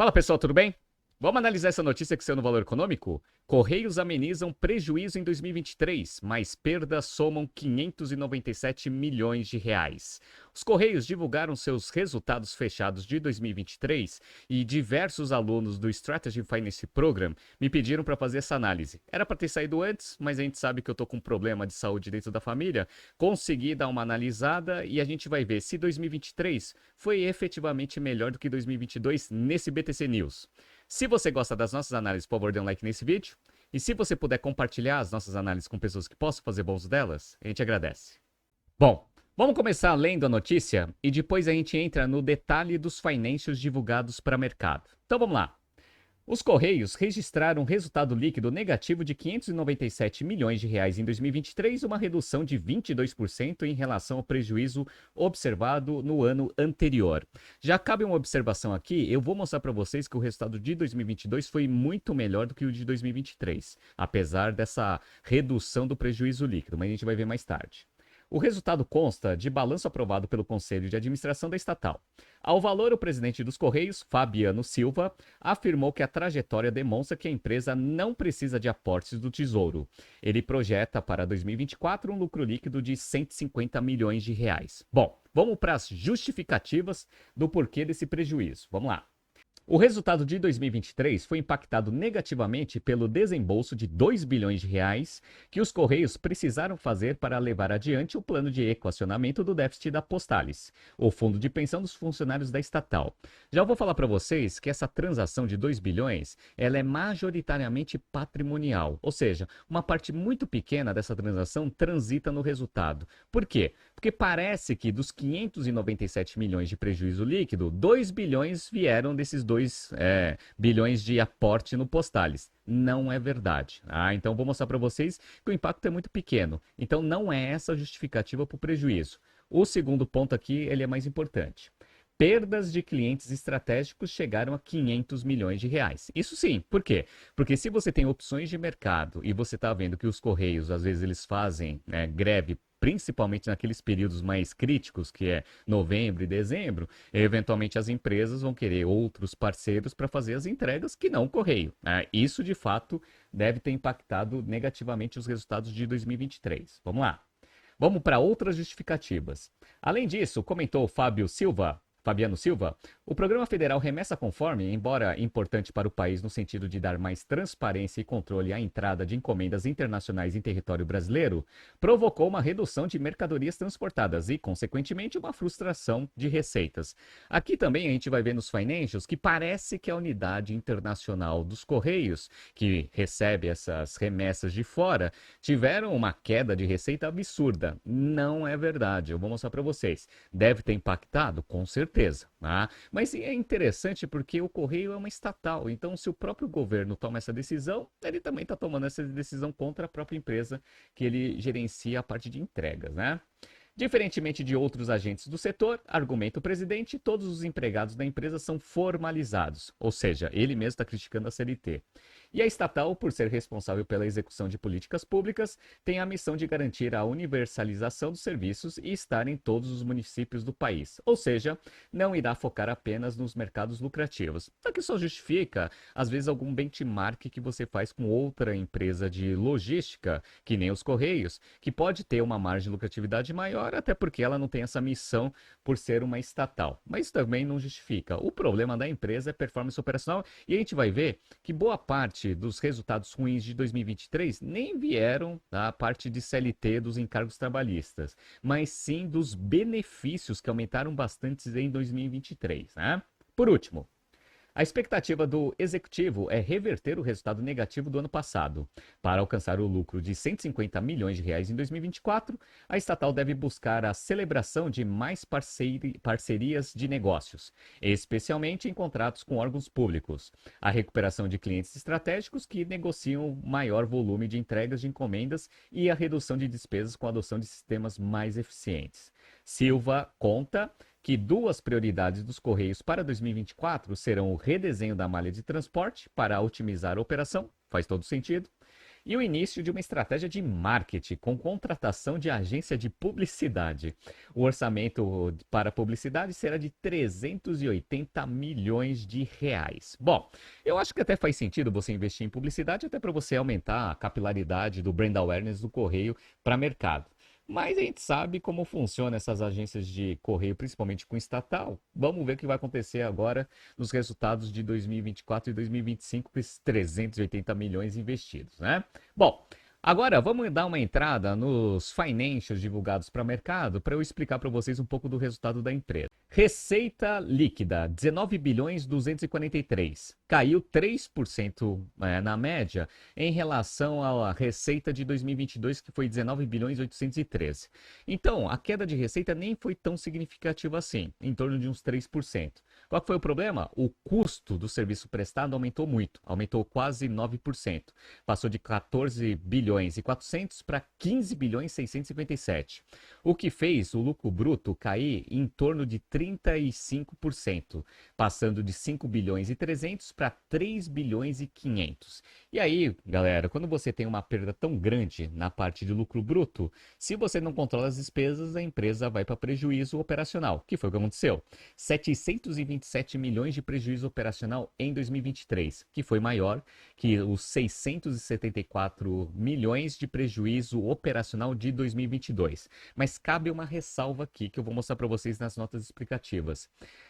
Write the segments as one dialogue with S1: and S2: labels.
S1: Fala pessoal, tudo bem? Vamos analisar essa notícia que saiu no Valor Econômico? Correios amenizam prejuízo em 2023, mas perdas somam 597 milhões de reais. Os Correios divulgaram seus resultados fechados de 2023 e diversos alunos do Strategy Finance Program me pediram para fazer essa análise. Era para ter saído antes, mas a gente sabe que eu estou com um problema de saúde dentro da família. Consegui dar uma analisada e a gente vai ver se 2023 foi efetivamente melhor do que 2022 nesse BTC News. Se você gosta das nossas análises, por favor, dê um like nesse vídeo. E se você puder compartilhar as nossas análises com pessoas que possam fazer bom uso delas, a gente agradece. Bom, vamos começar lendo a notícia e depois a gente entra no detalhe dos financials divulgados para o mercado. Então vamos lá. Os Correios registraram um resultado líquido negativo de 597 milhões de reais em 2023, uma redução de 22% em relação ao prejuízo observado no ano anterior. Já cabe uma observação aqui, eu vou mostrar para vocês que o resultado de 2022 foi muito melhor do que o de 2023, apesar dessa redução do prejuízo líquido, mas a gente vai ver mais tarde. O resultado consta de balanço aprovado pelo Conselho de Administração da estatal. Ao valor, o presidente dos Correios, Fabiano Silva, afirmou que a trajetória demonstra que a empresa não precisa de aportes do Tesouro. Ele projeta para 2024 um lucro líquido de 150 milhões de reais. Bom, vamos para as justificativas do porquê desse prejuízo. Vamos lá. O resultado de 2023 foi impactado negativamente pelo desembolso de 2 bilhões de reais que os Correios precisaram fazer para levar adiante o plano de equacionamento do déficit da Postalis, o fundo de pensão dos funcionários da estatal. Já vou falar para vocês que essa transação de 2 bilhões, ela é majoritariamente patrimonial, ou seja, uma parte muito pequena dessa transação transita no resultado. Por quê? Porque parece que dos 597 milhões de prejuízo líquido, 2 bilhões vieram desses 2 bilhões de aporte no Postalis. Não é verdade. Então vou mostrar para vocês que o impacto é muito pequeno. Então não é essa a justificativa para o prejuízo. O segundo ponto aqui, ele é mais importante. Perdas de clientes estratégicos chegaram a 500 milhões de reais. Isso sim, por quê? Porque se você tem opções de mercado e você está vendo que os Correios, às vezes, eles fazem greve, principalmente naqueles períodos mais críticos, que é novembro e dezembro, eventualmente as empresas vão querer outros parceiros para fazer as entregas que não o Correio. Isso, de fato, deve ter impactado negativamente os resultados de 2023. Vamos lá. Vamos para outras justificativas. Além disso, comentou Fabiano Silva, o programa federal Remessa Conforme, embora importante para o país no sentido de dar mais transparência e controle à entrada de encomendas internacionais em território brasileiro, provocou uma redução de mercadorias transportadas e, consequentemente, uma frustração de receitas. Aqui também a gente vai ver nos financials que parece que a unidade internacional dos Correios, que recebe essas remessas de fora, tiveram uma queda de receita absurda. Não é verdade, eu vou mostrar para vocês. Deve ter impactado? Com certeza. Mas é interessante porque o Correio é uma estatal, então se o próprio governo toma essa decisão, ele também está tomando essa decisão contra a própria empresa que ele gerencia a parte de entregas, Diferentemente de outros agentes do setor, argumenta o presidente, todos os empregados da empresa são formalizados, ou seja, ele mesmo está criticando a CLT. E a estatal, por ser responsável pela execução de políticas públicas, tem a missão de garantir a universalização dos serviços e estar em todos os municípios do país. Ou seja, não irá focar apenas nos mercados lucrativos. Só que só justifica, às vezes, algum benchmark que você faz com outra empresa de logística, que nem os Correios, que pode ter uma margem de lucratividade maior, até porque ela não tem essa missão por ser uma estatal. Mas isso também não justifica. O problema da empresa é performance operacional e a gente vai ver que boa parte dos resultados ruins de 2023 nem vieram da parte de CLT dos encargos trabalhistas, mas sim dos benefícios que aumentaram bastante em 2023. Por último, a expectativa do executivo é reverter o resultado negativo do ano passado. Para alcançar o lucro de 150 milhões de reais em 2024, a estatal deve buscar a celebração de mais parcerias de negócios, especialmente em contratos com órgãos públicos, a recuperação de clientes estratégicos que negociam maior volume de entregas de encomendas e a redução de despesas com a adoção de sistemas mais eficientes. Silva conta que duas prioridades dos Correios para 2024 serão o redesenho da malha de transporte para otimizar a operação, faz todo sentido, e o início de uma estratégia de marketing com contratação de agência de publicidade. O orçamento para publicidade será de 380 milhões de reais. Bom, eu acho que até faz sentido você investir em publicidade até para você aumentar a capilaridade do brand awareness do correio para mercado. Mas a gente sabe como funcionam essas agências de correio, principalmente com estatal. Vamos ver o que vai acontecer agora nos resultados de 2024 e 2025 com esses 380 milhões investidos, né? Bom, agora vamos dar uma entrada nos financials divulgados para o mercado para eu explicar para vocês um pouco do resultado da empresa. Receita líquida, 19 bilhões 243. Caiu 3% na média em relação à receita de 2022, que foi 19 bilhões 813. Então, a queda de receita nem foi tão significativa assim, em torno de uns 3%. Qual foi o problema? O custo do serviço prestado aumentou muito, aumentou quase 9%. Passou de 14 bilhões e 400 para 15 bilhões 657. O que fez o lucro bruto cair em torno de 35%, passando de 5 bilhões e 300 para 3 bilhões e 500. E aí, galera, quando você tem uma perda tão grande na parte de lucro bruto, se você não controla as despesas, a empresa vai para prejuízo operacional, que foi o que aconteceu. 727 milhões de prejuízo operacional em 2023, que foi maior que os 674 milhões de prejuízo operacional de 2022. Mas cabe uma ressalva aqui que eu vou mostrar para vocês nas notas explicativas.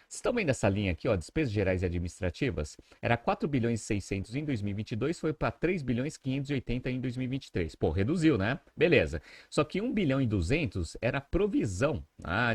S1: Vocês estão vendo essa linha aqui, ó, despesas gerais e administrativas? Era 4 bilhões e 600 em 2022, foi para 3 bilhões e 580 em 2023. Pô, reduziu, né? Beleza. Só que 1 bilhão e 200 era provisão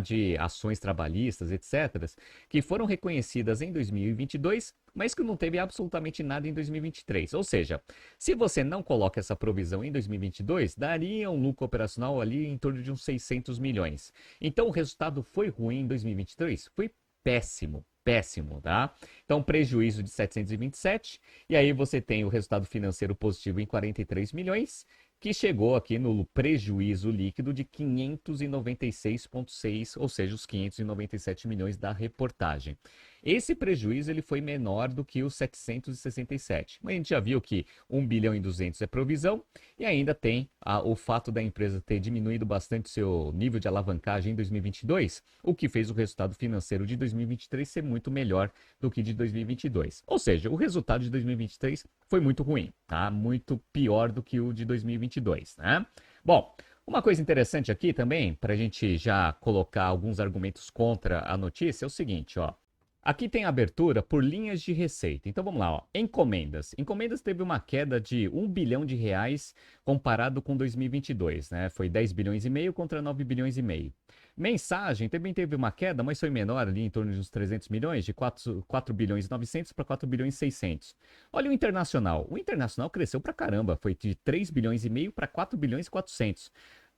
S1: de ações trabalhistas, etc., que foram reconhecidas em 2022, mas que não teve absolutamente nada em 2023. Ou seja, se você não coloca essa provisão em 2022, daria um lucro operacional ali em torno de uns 600 milhões. Então, o resultado foi ruim em 2023? Foi péssimo. Péssimo, tá? Então, prejuízo de 727, e aí você tem o resultado financeiro positivo em 43 milhões, que chegou aqui no prejuízo líquido de 596,6, ou seja, os 597 milhões da reportagem. Esse prejuízo ele foi menor do que os 767. Mas a gente já viu que 1 bilhão e 200 é provisão e ainda tem o fato da empresa ter diminuído bastante seu nível de alavancagem em 2022, o que fez o resultado financeiro de 2023 ser muito melhor do que de 2022. Ou seja, o resultado de 2023 foi muito ruim, tá? Muito pior do que o de 2022, né? Bom, uma coisa interessante aqui também, para a gente já colocar alguns argumentos contra a notícia, é o seguinte, ó. Aqui tem abertura por linhas de receita. Então vamos lá, ó. Encomendas. Encomendas teve uma queda de 1 bilhão de reais comparado com 2022, né? Foi 10 bilhões e meio contra 9 bilhões e meio. Mensagem também teve uma queda, mas foi menor ali em torno de uns 300 milhões, de 4 bilhões e 900 para 4 bilhões e 600. Olha o internacional. O internacional cresceu pra caramba, foi de 3 bilhões e meio para 4 bilhões e 400.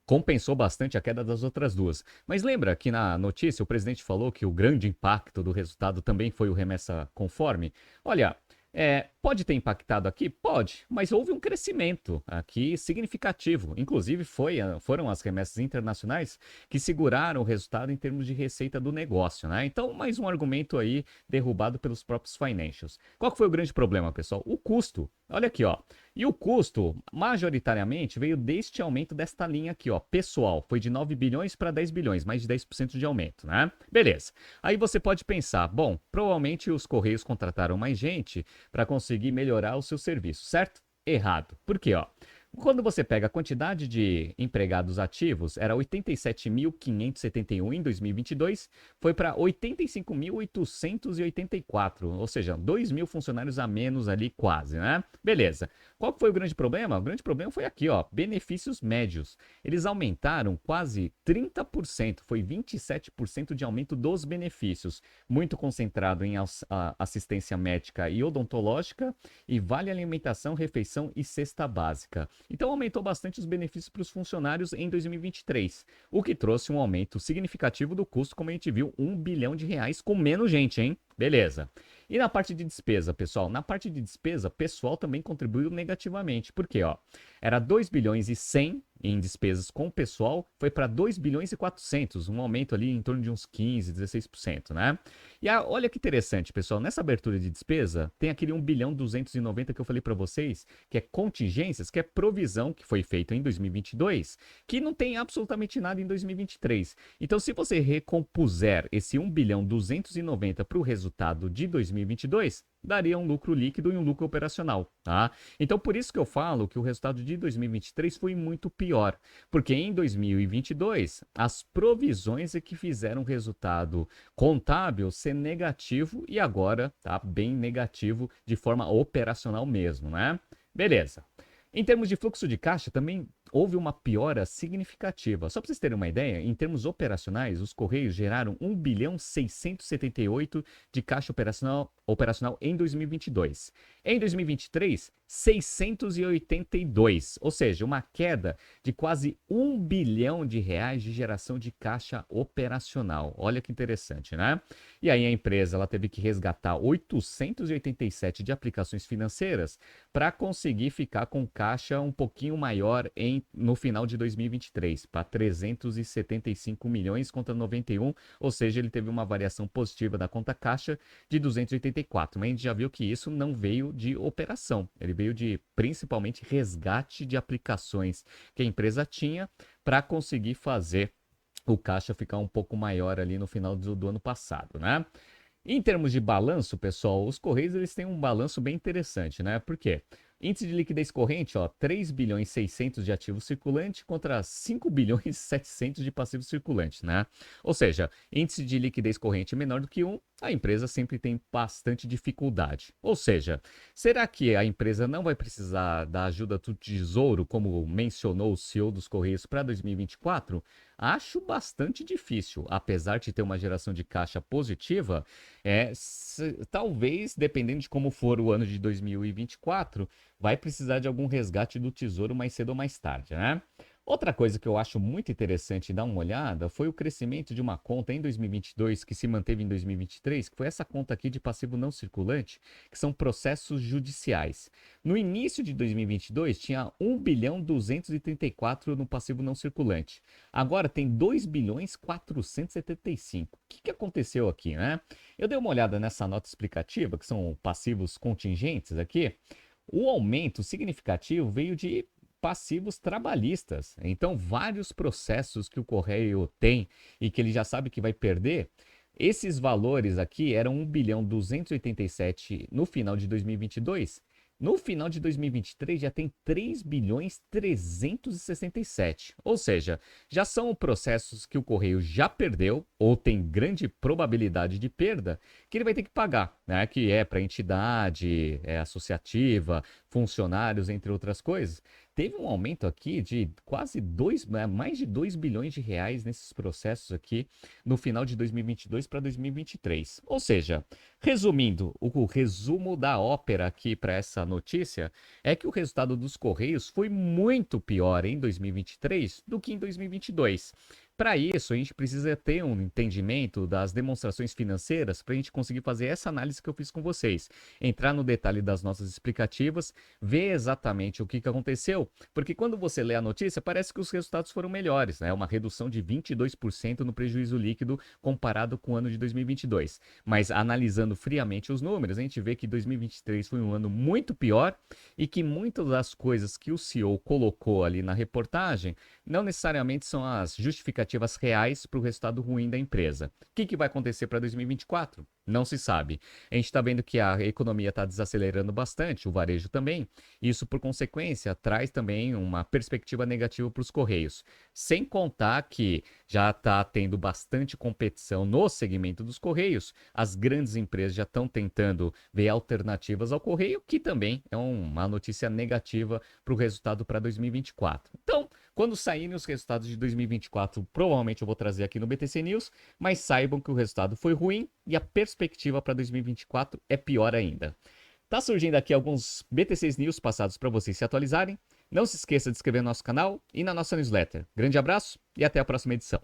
S1: Compensou bastante a queda das outras duas. Mas lembra que na notícia o presidente falou que o grande impacto do resultado também foi o remessa conforme? Olha, pode ter impactado aqui? Pode, mas houve um crescimento aqui significativo. Inclusive foram as remessas internacionais que seguraram o resultado em termos de receita do negócio, né? Então, mais um argumento aí derrubado pelos próprios financials. Qual que foi o grande problema, pessoal? O custo. Olha aqui, ó. E o custo, majoritariamente, veio deste aumento desta linha aqui, ó. Pessoal, foi de 9 bilhões para 10 bilhões, mais de 10% de aumento, né? Beleza. Aí você pode pensar, bom, provavelmente os Correios contrataram mais gente para conseguir melhorar o seu serviço, certo? Errado. Por quê, ó? Quando você pega a quantidade de empregados ativos, era 87.571 em 2022, foi para 85.884, ou seja, 2 mil funcionários a menos ali quase, né? Beleza. Qual foi o grande problema? O grande problema foi aqui, ó, benefícios médios. Eles aumentaram quase 30%, foi 27% de aumento dos benefícios, muito concentrado em assistência médica e odontológica e vale alimentação, refeição e cesta básica. Então aumentou bastante os benefícios para os funcionários em 2023, o que trouxe um aumento significativo do custo, como a gente viu, 1 bilhão de reais com menos gente, hein? Beleza. E na parte de despesa, pessoal? Na parte de despesa, pessoal também contribuiu negativamente. Por quê? Ó, era 2 bilhões e 100 em despesas com o pessoal, foi para 2 bilhões e 400, um aumento ali em torno de uns 15, 16%, né? E olha que interessante, pessoal, nessa abertura de despesa, tem aquele 1 bilhão 290 que eu falei para vocês, que é contingências, que é provisão que foi feito em 2022, que não tem absolutamente nada em 2023. Então, se você recompuser esse 1 bilhão 290 para o resultado de 2022, daria um lucro líquido e um lucro operacional, tá? Então, por isso que eu falo que o resultado de 2023 foi muito pior, porque em 2022, as provisões é que fizeram o resultado contábil ser negativo e agora tá bem negativo de forma operacional mesmo, né? Beleza. Em termos de fluxo de caixa, também houve uma piora significativa. Só para vocês terem uma ideia, em termos operacionais, os Correios geraram 1 bilhão 678 de caixa operacional em 2022. Em 2023, 682, ou seja, uma queda de quase 1 bilhão de reais de geração de caixa operacional. Olha que interessante, né? E aí a empresa ela teve que resgatar 887 de aplicações financeiras para conseguir ficar com caixa um pouquinho maior no final de 2023, para 375 milhões contra 91, ou seja, ele teve uma variação positiva da conta caixa de 284, mas a gente já viu que isso não veio de operação, ele veio de principalmente resgate de aplicações que a empresa tinha para conseguir fazer o caixa ficar um pouco maior ali no final do ano passado, né? Em termos de balanço, pessoal, os Correios eles têm um balanço bem interessante, né? Por quê? Índice de liquidez corrente, ó, 3 bilhões 600 de ativo circulante contra 5 bilhões 700 de passivo circulante, né? Ou seja, índice de liquidez corrente menor do que 1, a empresa sempre tem bastante dificuldade. Ou seja, será que a empresa não vai precisar da ajuda do Tesouro, como mencionou o CEO dos Correios para 2024? Acho bastante difícil, apesar de ter uma geração de caixa positiva, talvez, dependendo de como for o ano de 2024, vai precisar de algum resgate do Tesouro mais cedo ou mais tarde, né? Outra coisa que eu acho muito interessante dar uma olhada foi o crescimento de uma conta em 2022 que se manteve em 2023, que foi essa conta aqui de passivo não circulante, que são processos judiciais. No início de 2022 tinha 1 bilhão 234 no passivo não circulante. Agora tem 2 bilhões 475. O que aconteceu aqui, né? Eu dei uma olhada nessa nota explicativa, que são passivos contingentes aqui. O aumento significativo veio de passivos trabalhistas. Então, vários processos que o Correio tem e que ele já sabe que vai perder, esses valores aqui eram 1 bilhão 287 no final de 2022. No final de 2023 já tem 3 bilhões 367. Ou seja, já são processos que o Correio já perdeu ou tem grande probabilidade de perda que ele vai ter que pagar, né? Que é para entidade, associativa, funcionários, entre outras coisas. Teve um aumento aqui de quase mais de 2 bilhões de reais nesses processos aqui no final de 2022 para 2023. Ou seja, resumindo, o resumo da ópera aqui para essa notícia é que o resultado dos Correios foi muito pior em 2023 do que em 2022. Para isso, a gente precisa ter um entendimento das demonstrações financeiras para a gente conseguir fazer essa análise que eu fiz com vocês. Entrar no detalhe das nossas explicativas, ver exatamente o que aconteceu, porque quando você lê a notícia, parece que os resultados foram melhores, né? Uma redução de 22% no prejuízo líquido comparado com o ano de 2022. Mas analisando friamente os números, a gente vê que 2023 foi um ano muito pior e que muitas das coisas que o CEO colocou ali na reportagem não necessariamente são as justificativas reais para o resultado ruim da empresa. O que vai acontecer para 2024? Não se sabe. A gente está vendo que a economia está desacelerando bastante, o varejo também. Isso, por consequência, traz também uma perspectiva negativa para os Correios. Sem contar que já está tendo bastante competição no segmento dos Correios. As grandes empresas já estão tentando ver alternativas ao Correio, que também é uma notícia negativa para o resultado para 2024. Então, quando saírem os resultados de 2024, provavelmente eu vou trazer aqui no BTC News, mas saibam que o resultado foi ruim e a perspectiva para 2024 é pior ainda. Tá surgindo aqui alguns BTC News passados para vocês se atualizarem. Não se esqueça de se inscrever no nosso canal e na nossa newsletter. Grande abraço e até a próxima edição.